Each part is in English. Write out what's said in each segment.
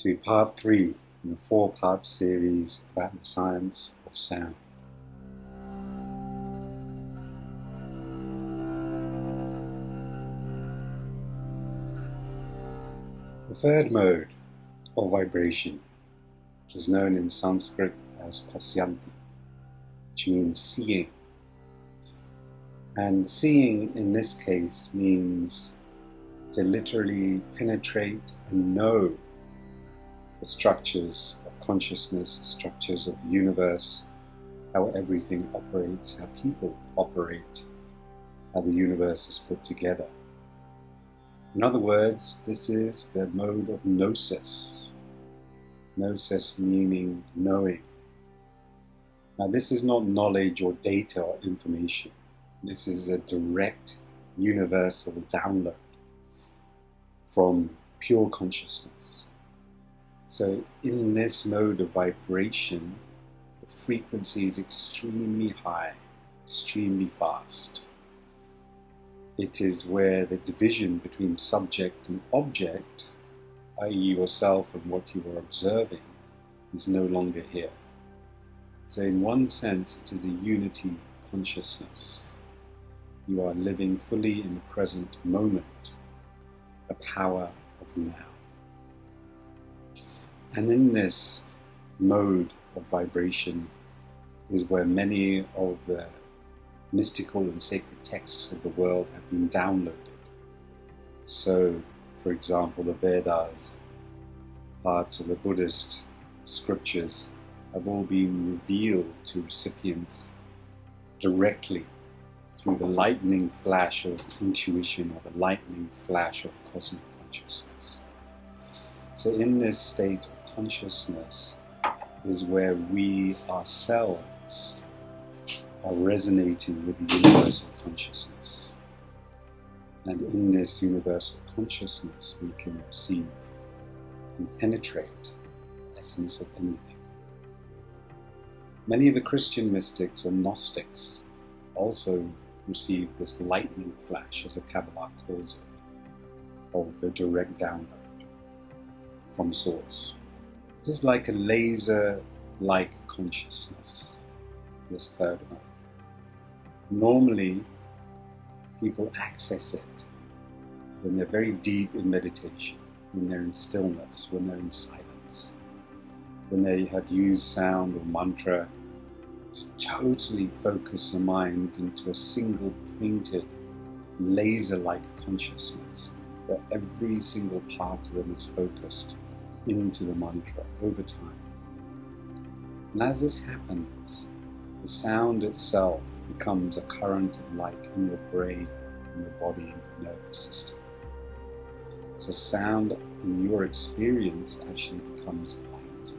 to part 3 in a 4-part series about the science of sound. The third mode of vibration, which is known in Sanskrit as pasyanti, which means seeing. And seeing in this case means to literally penetrate and know the structures of consciousness, structures of the universe, how everything operates, how people operate, how the universe is put together. In other words, this is the mode of Gnosis. Gnosis meaning knowing. Now this is not knowledge or data or information. This is a direct universal download from pure consciousness. So in this mode of vibration, the frequency is extremely high, extremely fast. It is where the division between subject and object, i.e. yourself and what you are observing, is no longer here. So in one sense, it is a unity consciousness. You are living fully in the present moment, the power of now. And in this mode of vibration is where many of the mystical and sacred texts of the world have been downloaded. So, for example, the Vedas, parts of the Buddhist scriptures have all been revealed to recipients directly through the lightning flash of intuition or the lightning flash of cosmic consciousness. So in this state of consciousness is where we ourselves are resonating with the universal consciousness. And in this universal consciousness we can receive and penetrate the essence of anything. Many of the Christian mystics or Gnostics also received this lightning flash, as the Kabbalah calls it, of the direct download from Source. It is like a laser-like consciousness, this third mode. Normally, people access it when they're very deep in meditation, when they're in stillness, when they're in silence, when they have used sound or mantra to totally focus the mind into a single pointed, laser-like consciousness, where every single part of them is focused into the mantra over time. And as this happens, the sound itself becomes a current of light in your brain, in your body, in your nervous system. So sound in your experience actually becomes light.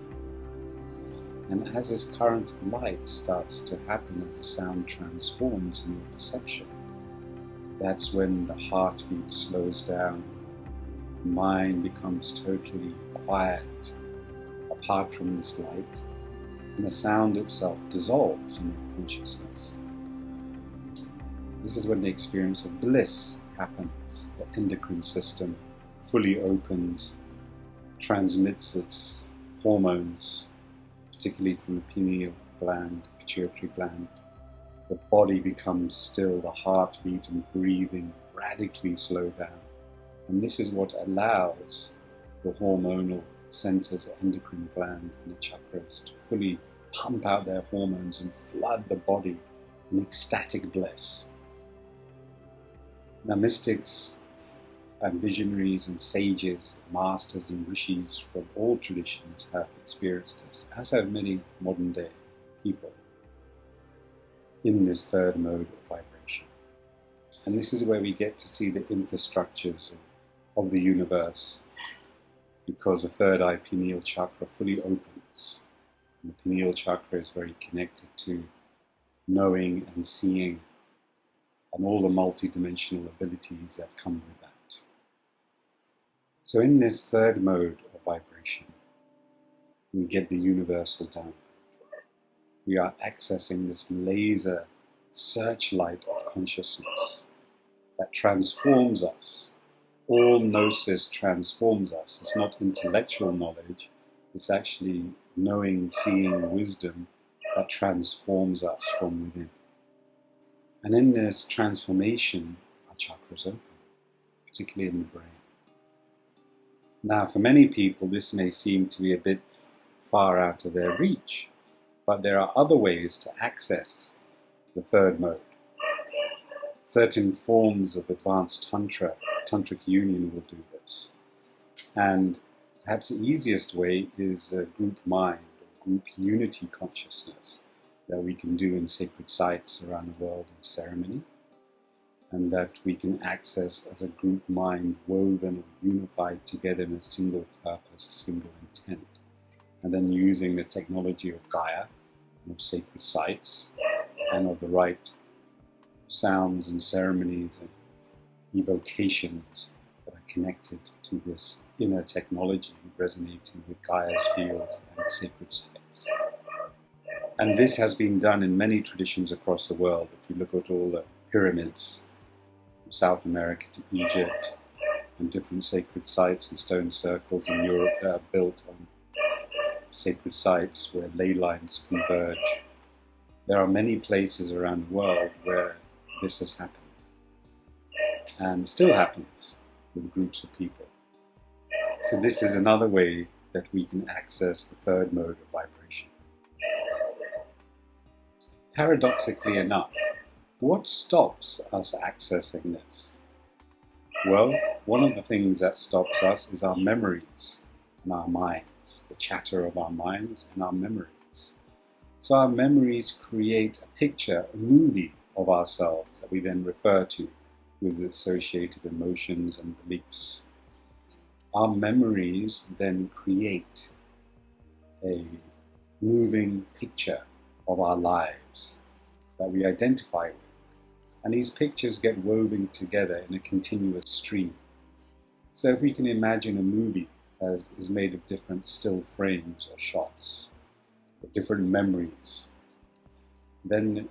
And as this current of light starts to happen, as the sound transforms in your perception, that's when the heartbeat slows down, the mind becomes totally quiet apart from this light, and the sound itself dissolves in your consciousness. This is when the experience of bliss happens. The endocrine system fully opens, transmits its hormones, particularly from the pineal gland, pituitary gland. The body becomes still, the heartbeat and breathing radically slow down. And this is what allows the hormonal centers, the endocrine glands and the chakras to fully pump out their hormones and flood the body in ecstatic bliss. Now mystics and visionaries and sages, masters and rishis from all traditions have experienced this, as have many modern day people in this third mode of vibration. And this is where we get to see the infrastructures of the universe, because the third eye pineal chakra fully opens. And the pineal chakra is very connected to knowing and seeing and all the multidimensional abilities that come with that. So in this third mode of vibration, we get the universal download. We are accessing this laser searchlight of consciousness that transforms us all Gnosis transforms us. It's not intellectual knowledge, it's actually knowing, seeing, wisdom that transforms us from within. And in this transformation, our chakras open, particularly in the brain. Now, for many people, this may seem to be a bit far out of their reach, but there are other ways to access the third mode. Certain forms of advanced tantric union will do this. And perhaps the easiest way is a group mind, or group unity consciousness that we can do in sacred sites around the world in ceremony, and that we can access as a group mind woven or unified together in a single purpose, a single intent. And then using the technology of Gaia, of sacred sites, and of the right sounds and ceremonies and evocations that are connected to this inner technology resonating with Gaia's fields and sacred sites. And this has been done in many traditions across the world. If you look at all the pyramids from South America to Egypt, and different sacred sites and stone circles in Europe that are built on sacred sites where ley lines converge. There are many places around the world where this has happened, and still happens with groups of people. So this is another way that we can access the third mode of vibration. Paradoxically enough, what stops us accessing this? Well, one of the things that stops us is our memories and our minds, the chatter of our minds and our memories. So our memories create a picture, a movie of ourselves that we then refer to with associated emotions and beliefs. Our memories then create a moving picture of our lives that we identify with. And these pictures get woven together in a continuous stream. So if we can imagine a movie as is made of different still frames or shots, with different memories, then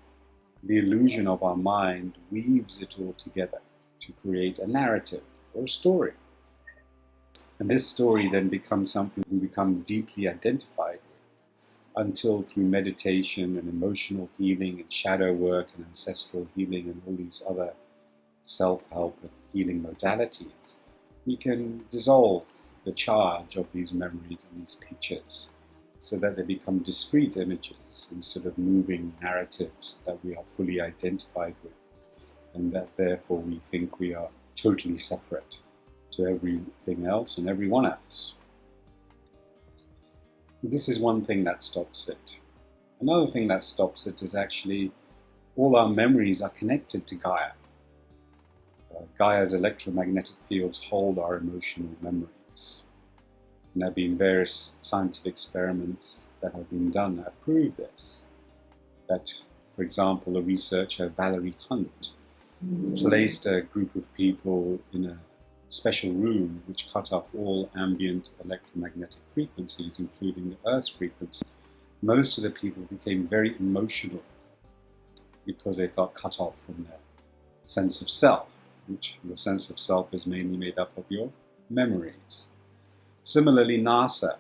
the illusion of our mind weaves it all together to create a narrative or a story. And this story then becomes something we become deeply identified with, until through meditation and emotional healing and shadow work and ancestral healing and all these other self-help and healing modalities, we can dissolve the charge of these memories and these pictures so that they become discrete images instead of moving narratives that we are fully identified with, and that therefore we think we are totally separate to everything else and everyone else. This is one thing that stops it. Another thing that stops it is actually all our memories are connected to Gaia. Gaia's electromagnetic fields hold our emotional memories. And there have been various scientific experiments that have been done that prove this. That, for example, a researcher, Valerie Hunt, placed a group of people in a special room which cut off all ambient electromagnetic frequencies, including the Earth's frequency. Most of the people became very emotional because they got cut off from their sense of self, which your sense of self is mainly made up of your memories. Similarly, NASA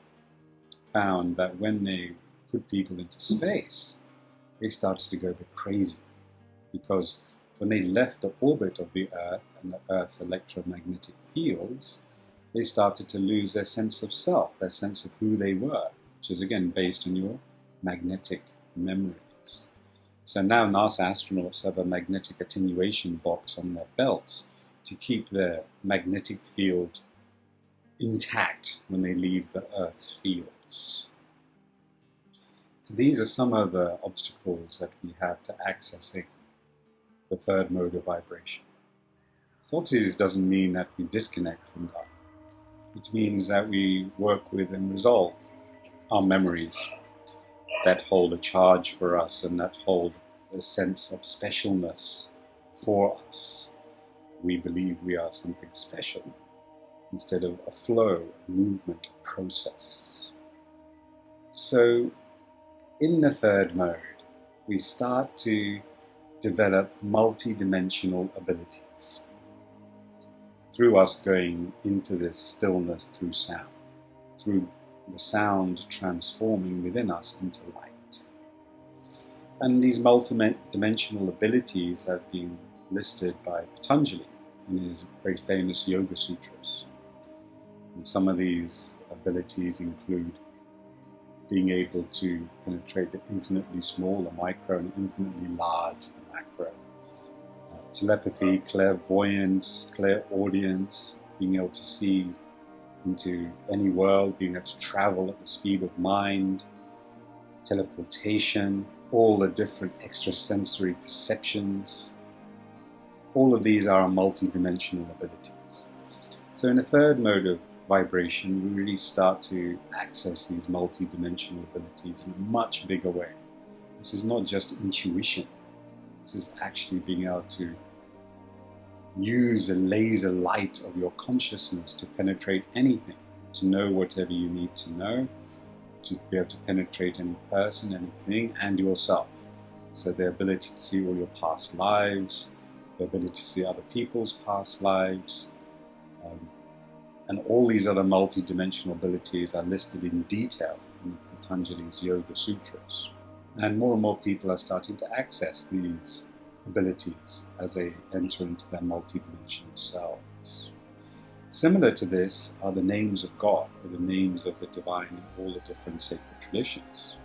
found that when they put people into space, they started to go a bit crazy, because when they left the orbit of the Earth and the Earth's electromagnetic fields, they started to lose their sense of self, their sense of who they were, which is again based on your magnetic memories. So now NASA astronauts have a magnetic attenuation box on their belts to keep their magnetic field intact when they leave the Earth's fields. So these are some of the obstacles that we have to accessing the third mode of vibration. So obviously this doesn't mean that we disconnect from God. It means that we work with and resolve our memories that hold a charge for us and that hold a sense of specialness for us. We believe we are something special instead of a flow, a movement, a process. So in the third mode, we start to develop multidimensional abilities. through us going into this stillness through sound, through the sound transforming within us into light. And these multidimensional abilities have been listed by Patanjali in his very famous Yoga Sutras. And some of these abilities include being able to penetrate the infinitely small, the micro, and infinitely large, the macro. Telepathy, clairvoyance, clairaudience, being able to see into any world, being able to travel at the speed of mind, teleportation, all the different extrasensory perceptions. All of these are multidimensional abilities. So in the third mode of vibration, we really start to access these multidimensional abilities in a much bigger way. This is not just intuition. This is actually being able to use a laser light of your consciousness to penetrate anything, to know whatever you need to know, to be able to penetrate any person, anything, and yourself. So the ability to see all your past lives, the ability to see other people's past lives, and all these other multi-dimensional abilities are listed in detail in Patanjali's Yoga Sutras. And more people are starting to access these abilities as they enter into their multi-dimensional selves. Similar to this are the names of God, or the names of the divine in all the different sacred traditions.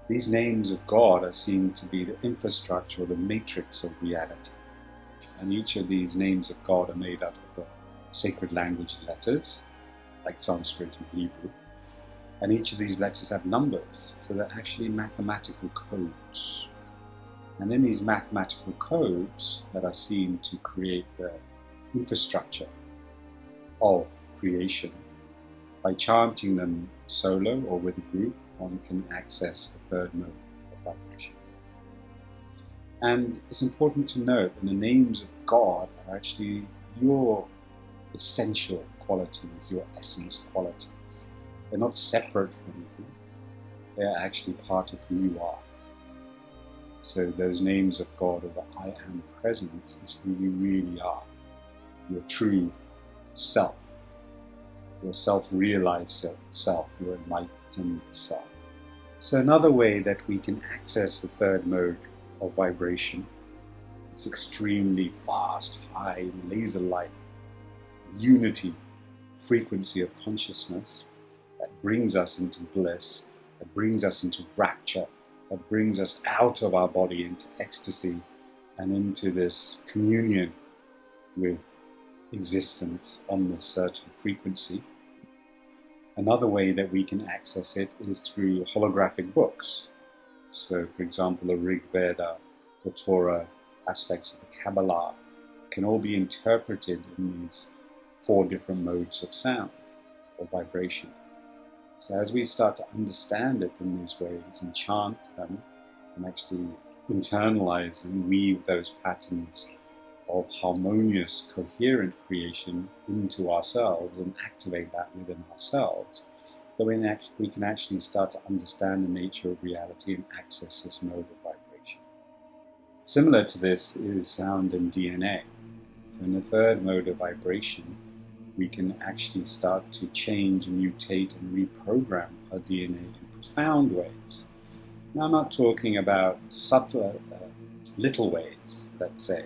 These names of God are seen to be the infrastructure or the matrix of reality. And each of these names of God are made up of the sacred language letters, like Sanskrit and Hebrew. And each of these letters have numbers, so they're actually mathematical codes. And in these mathematical codes that are seen to create the infrastructure of creation, by chanting them solo or with a group, one can access the third mode of vibration. And it's important to note that the names of God are actually your essential qualities, your essence qualities. They're not separate from you. They're actually part of who you are. So those names of God, or the I Am Presence, is who you really are. Your true self. Your self-realized self, your enlightened self. So another way that we can access the third mode of vibration, it's extremely fast, high, laser light, unity, frequency of consciousness that brings us into bliss, that brings us into rapture, that brings us out of our body into ecstasy and into this communion with existence on this certain frequency. Another way that we can access it is through holographic books. So, for example, the Rig Veda, the Torah, aspects of the Kabbalah can all be interpreted in these 4 different modes of sound or vibration. So as we start to understand it in these ways and chant them and actually internalize and weave those patterns of harmonious, coherent creation into ourselves and activate that within ourselves, then we can actually start to understand the nature of reality and access this mode of vibration. Similar to this is sound and DNA. So in the third mode of vibration, we can actually start to change, mutate, and reprogram our DNA in profound ways. Now, I'm not talking about subtle, little ways, let's say,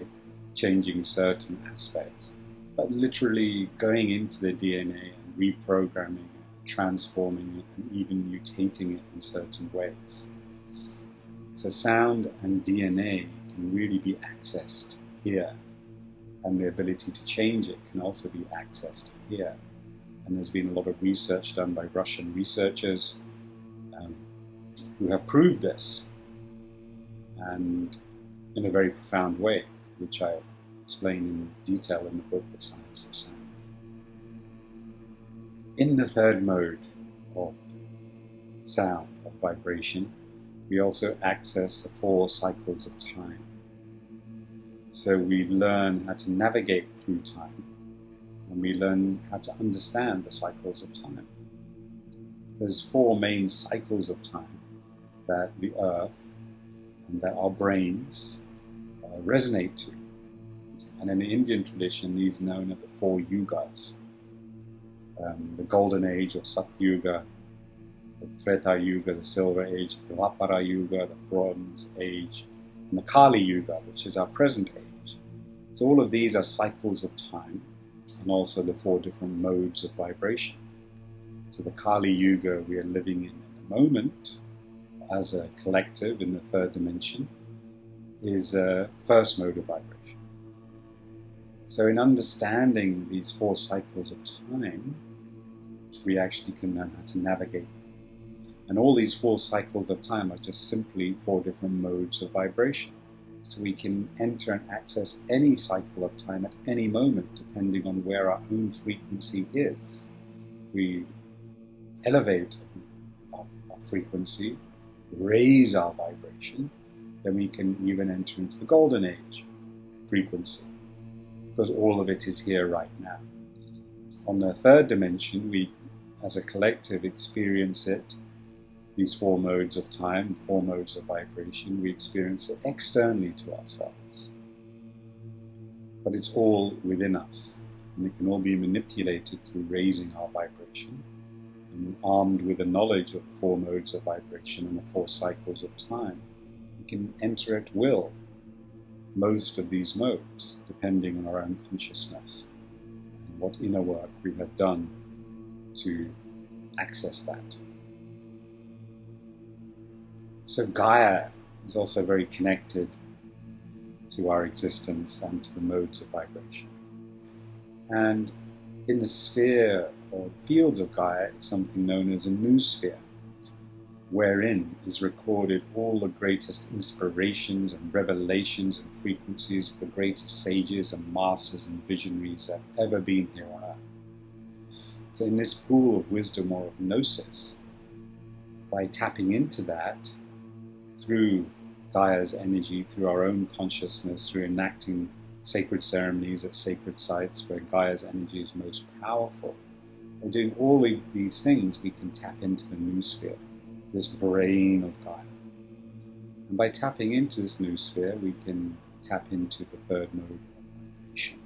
changing certain aspects, but literally going into the DNA and reprogramming it, transforming it, and even mutating it in certain ways. So sound and DNA can really be accessed here, and the ability to change it can also be accessed here. And there's been a lot of research done by Russian researchers who have proved this, and in a very profound way, which I explain in detail in the book, The Science of Sound. In the third mode of sound, of vibration, we also access the 4 cycles of time. So we learn how to navigate through time, and we learn how to understand the cycles of time. There's 4 main cycles of time that the earth and that our brains resonate to. And in the Indian tradition, these are known as the 4 yugas. The Golden Age or Satyuga, the Treta Yuga, the Silver Age, the Dwapara Yuga, the Bronze Age, and the Kali Yuga, which is our present age. So all of these are cycles of time, and also the 4 different modes of vibration. So the Kali Yuga we are living in at the moment, as a collective in the 3rd dimension, is the first mode of vibration. So in understanding these 4 cycles of time, we actually can learn how to navigate. And all these 4 cycles of time are just simply 4 different modes of vibration. So we can enter and access any cycle of time at any moment, depending on where our own frequency is. We elevate our frequency, raise our vibration, then we can even enter into the Golden Age frequency, because all of it is here right now. On the 3rd dimension, we as a collective experience it, these 4 modes of time, 4 modes of vibration, we experience it externally to ourselves. But it's all within us, and it can all be manipulated through raising our vibration. And armed with the knowledge of 4 modes of vibration and the 4 cycles of time, we can enter at will most of these modes, depending on our own consciousness and what inner work we have done to access that. So Gaia is also very connected to our existence and to the modes of vibration. And in the sphere or fields of Gaia is something known as a noosphere, wherein is recorded all the greatest inspirations and revelations and frequencies of the greatest sages and masters and visionaries that have ever been here on earth. So in this pool of wisdom or of Gnosis, by tapping into that, through Gaia's energy, through our own consciousness, through enacting sacred ceremonies at sacred sites where Gaia's energy is most powerful, by doing all of these things, we can tap into the noosphere, this brain of Gaia. And by tapping into this noosphere, we can tap into the 3rd mode of vibration.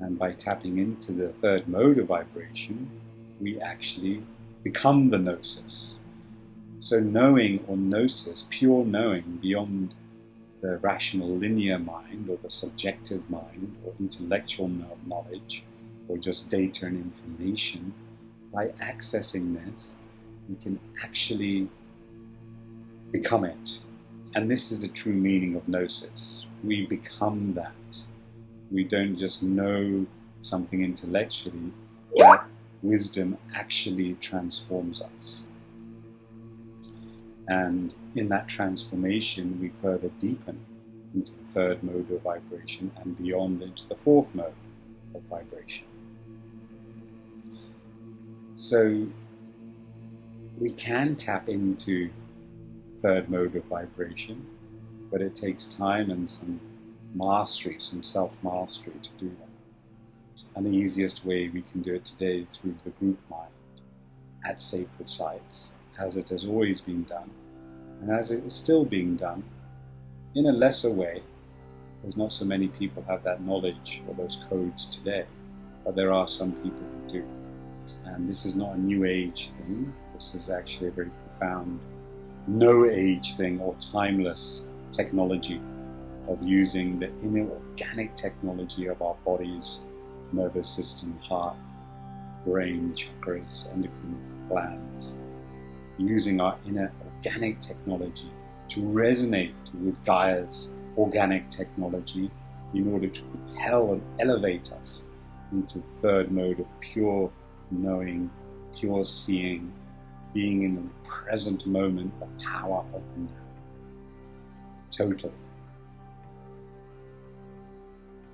And by tapping into the 3rd mode of vibration, we actually become the Gnosis. So knowing or Gnosis, pure knowing beyond the rational linear mind or the subjective mind or intellectual knowledge or just data and information, by accessing this, we can actually become it. And this is the true meaning of Gnosis. We become that. We don't just know something intellectually, that wisdom actually transforms us. And in that transformation, we further deepen into the 3rd mode of vibration and beyond into the 4th mode of vibration. So we can tap into 3rd mode of vibration, but it takes time and some mastery, some self-mastery to do that. And the easiest way we can do it today is through the group mind at sacred sites, as it has always been done, and as it is still being done, in a lesser way, because not so many people have that knowledge or those codes today, but there are some people who do. And this is not a new age thing, this is actually a very profound no age thing or timeless technology of using the inner organic technology of our bodies, nervous system, heart, brain, chakras, endocrine glands, using our inner organic technology to resonate with Gaia's organic technology in order to propel and elevate us into the 3rd mode of pure knowing, pure seeing, being in the present moment, the power of now. Totally.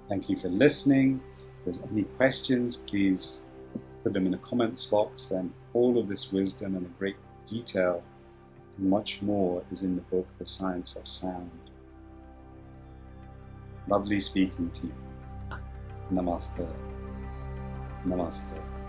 Thank you for listening. If there's any questions, please put them in the comments box, and all of this wisdom and the great detail and much more is in the book, The Science of Sound. Lovely speaking to you. Namaste. Namaste.